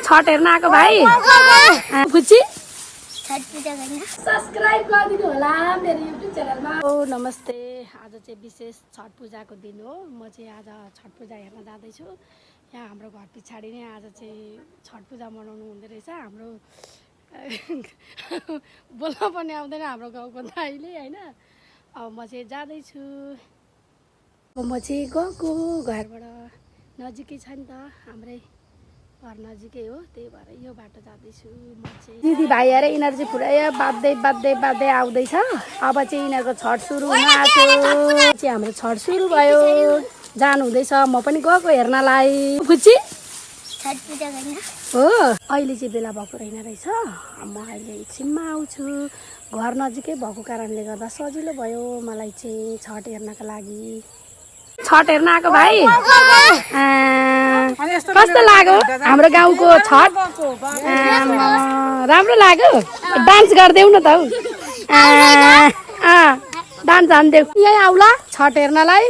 छठ हेर्न आएको भाइ बुच्ची सब्सक्राइब गरिदिनु होला मेरो युट्युब च्यानलमा। नमस्ते, आज चाहिँ विशेष छठ पूजाको दिन हो। म चाहिँ आज छठ पूजा हेर्न जाँदैछु। यहाँ हाम्रो घर पछाडि नै आज चाहिँ छठ पूजा मनाउनु हुँदो रहेछ। हाम्रो बोल्न पनि आउँदैन हाम्रो गाउँको दाइले होइन। अब म चाहिँ जाँदैछु। म चाहिँ गएको घरबाट नजिकै छ नि त, हाम्रै घर नजिकै हो, त्यही भएर यो बाटो जाँदैछु म चाहिँ। दिदी भाइ अरे यिनीहरू चाहिँ पुरै बाध्दै आउँदैछ। अब चाहिँ यिनीहरूको छठ सुरु हुन आएको चाहिँ हाम्रो छठ सुरु भयो, जानु हुँदैछ। म पनि गएको हेर्नलाई। बुझ्ची छठ पूजा गर्न हो। अहिले चाहिँ बेला भएको रहेछ। म अहिले एकछिनमा आउँछु। घर नजिकै भएको कारणले गर्दा सजिलो भयो मलाई चाहिँ छठ हेर्नको लागि। छठ हेर्न आएको भाइ कस्तो लाग्यो हाम्रो गाउँको छठ? राम्रो लाग्यो। डान्स गरिदेऊ न त हौ। डान्स हान्देऊ। यहीँ आउला छठ हेर्नलाई।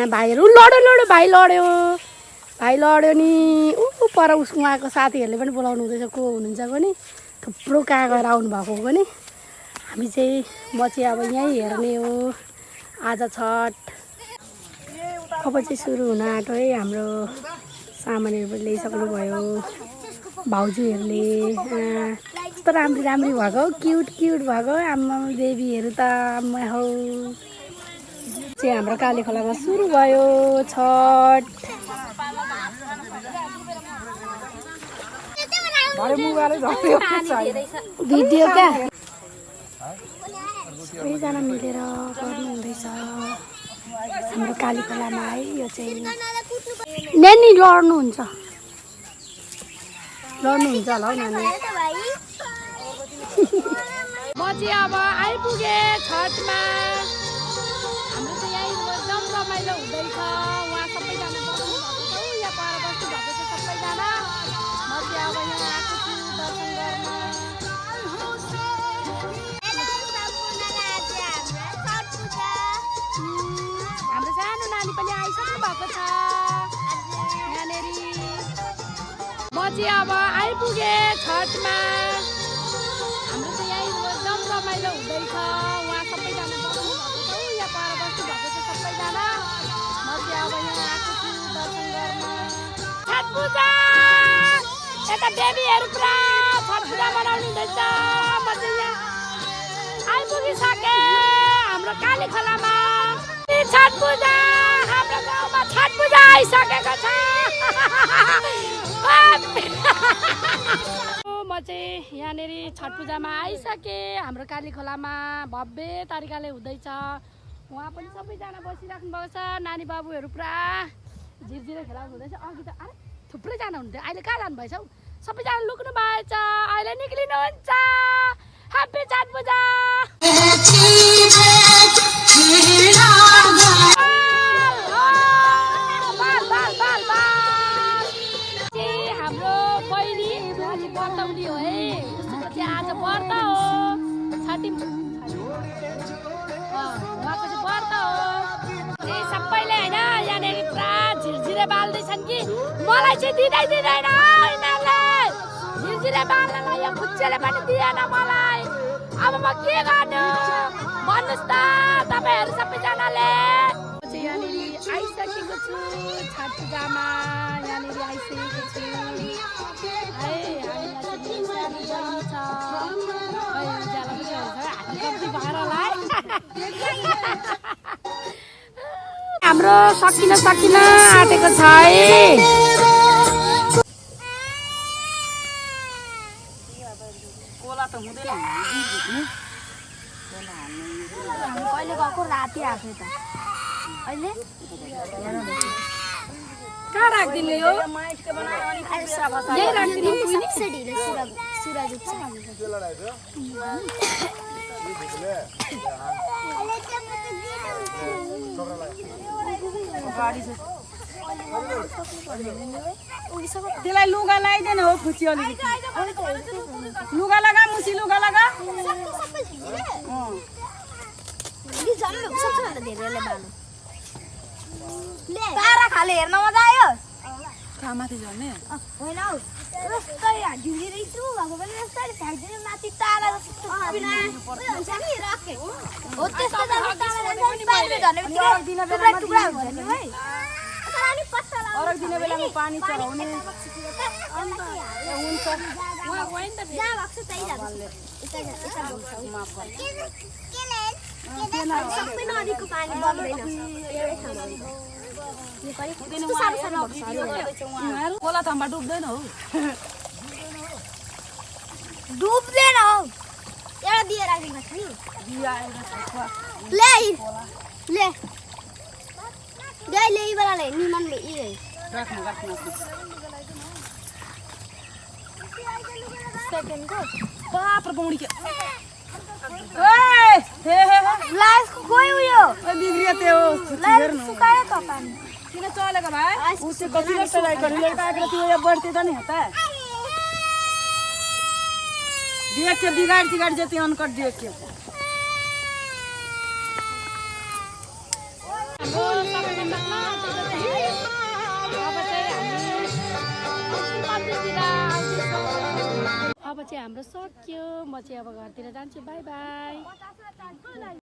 भाइहरू लड्यो भाइ लड्यो नि। पर उसको उहाँको साथीहरूले पनि बोलाउनु हुँदैछ। को हुनुहुन्छ भने थुप्रो कहाँ गएर आउनु भएको हो भने। हामी चाहिँ म चाहिँ अब यहीँ हेर्ने हो आज छठ। अब चाहिँ सुरु हुन आँट्यो है। हाम्रो सामानहरू ल्याइसक्नु भयो भाउजूहरूले। कस्तो राम्री भएको, क्युट भएको आमा बेबीहरू त आमा हौ। चाहिँ हाम्रो काली खोलामा सुरु भयो छठ। भिडियो क्या सबैजना मिलेर गर्नुहुँदैछ हाम्रो काली खोलामा है। यो चाहिँ नानी लड्नुहुन्छ होला हौ नानी। म चाहिँ अब आइपुगेँ छठमा। हाम्रो चाहिँ यहीँ एकदम रमाइलो हुँदैछ। उहाँ सबैजना बस्नु भएको छ, यहाँ पर बस्नु भएको छ सबैजना। म चाहिँ अब यहाँ आएको छु दर्शन गर्न। हाम्रो सानो नानी पनि आइसक्नु भएको छ यहाँनिर। म चाहिँ अब आइपुगेँ छठमा। हाम्रो चाहिँ यहीँ एकदम रमाइलो हुँदैछ। उहाँ सबैजना बस्नु भएको छ, यहाँ पर बस्नु भएको छ सबैजना। म चाहिँ अब यहाँ आएको छु दर्शन गर्न। छठ पूजा यता बेबीहरू पुरा छठ पूजा मनाउनु हुँदैछ। म चाहिँ यहाँ आइपुगिसकेँ हाम्रो काली खोलामा। छठ पूजा हाम्रो गाउँमा छठ पूजा आइसकेको छ। म चाहिँ यहाँनिर छठ पूजामा आइसकेँ हाम्रो काली खोलामा। भव्य तरिकाले हुँदैछ। उहाँ पनि सबैजना बसिराख्नु भएको छ। नानी बाबुहरू पुरा झिरझिरे खेलाउनु हुँदैछ। अघि त अरे थुप्रैजना हुनुहुन्थ्यो, अहिले कहाँ जानुभएछ हौ? सबैजना लुक्नु भएछ, अहिले निक्लिनुहुन्छ। ह्याप्पी छठ पूजा। हाम्रो बहिनी व्रतौली हो है। उसको चाहिँ आज व्रत हो। छठी उहाँको चाहिँ व्रत हो। सबैले होइन यहाँनिर पुरा झिरझिरे बाल्दैछन् कि मलाई चाहिँ दिँदैन यिनीहरूले। झिरझिरे बाल्नलाई यो खुच्चेले पनि दिएन मलाई। अब म के गर्नु भन्नुहोस् त तपाईँहरू सबैजनाले। म चाहिँ यहाँनिर आइसकेको छु छठ पूजामा। यहाँनिर आइसकेको छु है। हाम्रो सकिन आँटेको छ है। कहिले गएको राति आएको त अहिले कहाँ राखिदिने हो? यही राखिदिनु। त्यसलाई लुगा लगाइदेन हो खुसी अलिकति। लुगा लगा मुसी लुगा लगा। तारा खाले हेर्न मजा आयो। कहाँ माथि झर्ने होइन हौ जस्तै ढिउरी रहेछु भएको पनि जस्तै फ्याँक्दिने माथि तारा जस्तो उयो हुन्छ नि रकेट हो त्यस्तो जस्तो तारा जान्छ पानीमा झर्ने बित्तिकै टुक्रा टुक्रा हुन्छ नि है तर अलि पत्ता अरग दिने बेलामा पानी चढाउने हुन्छ जहाँ भएको छ त्यही जान्छ सबै नदीको पानी बग्दैन एउटै ठाउँमा खोला तम्बा डुब्दैन हौ डुब्दैन हौ एउटा दिएर राखेको छ नि ले ले ले ये वाला ले निमन में ये राख्नु सेकंड को बाप रे पौडी के ओए हे लाइस को कोई उयो ओ बिग्रिया ते हो लाइस सुकायो त पानी किन चलेको भाइ उसे कतिले चलाइ गरिले कागरे त्यो बढ्ते त नि हता देख के बिगाड जति अनकट देख के अब चाहिँ हाम्रो सक्यो म चाहिँ अब घरतिर जान्छु बाई बाई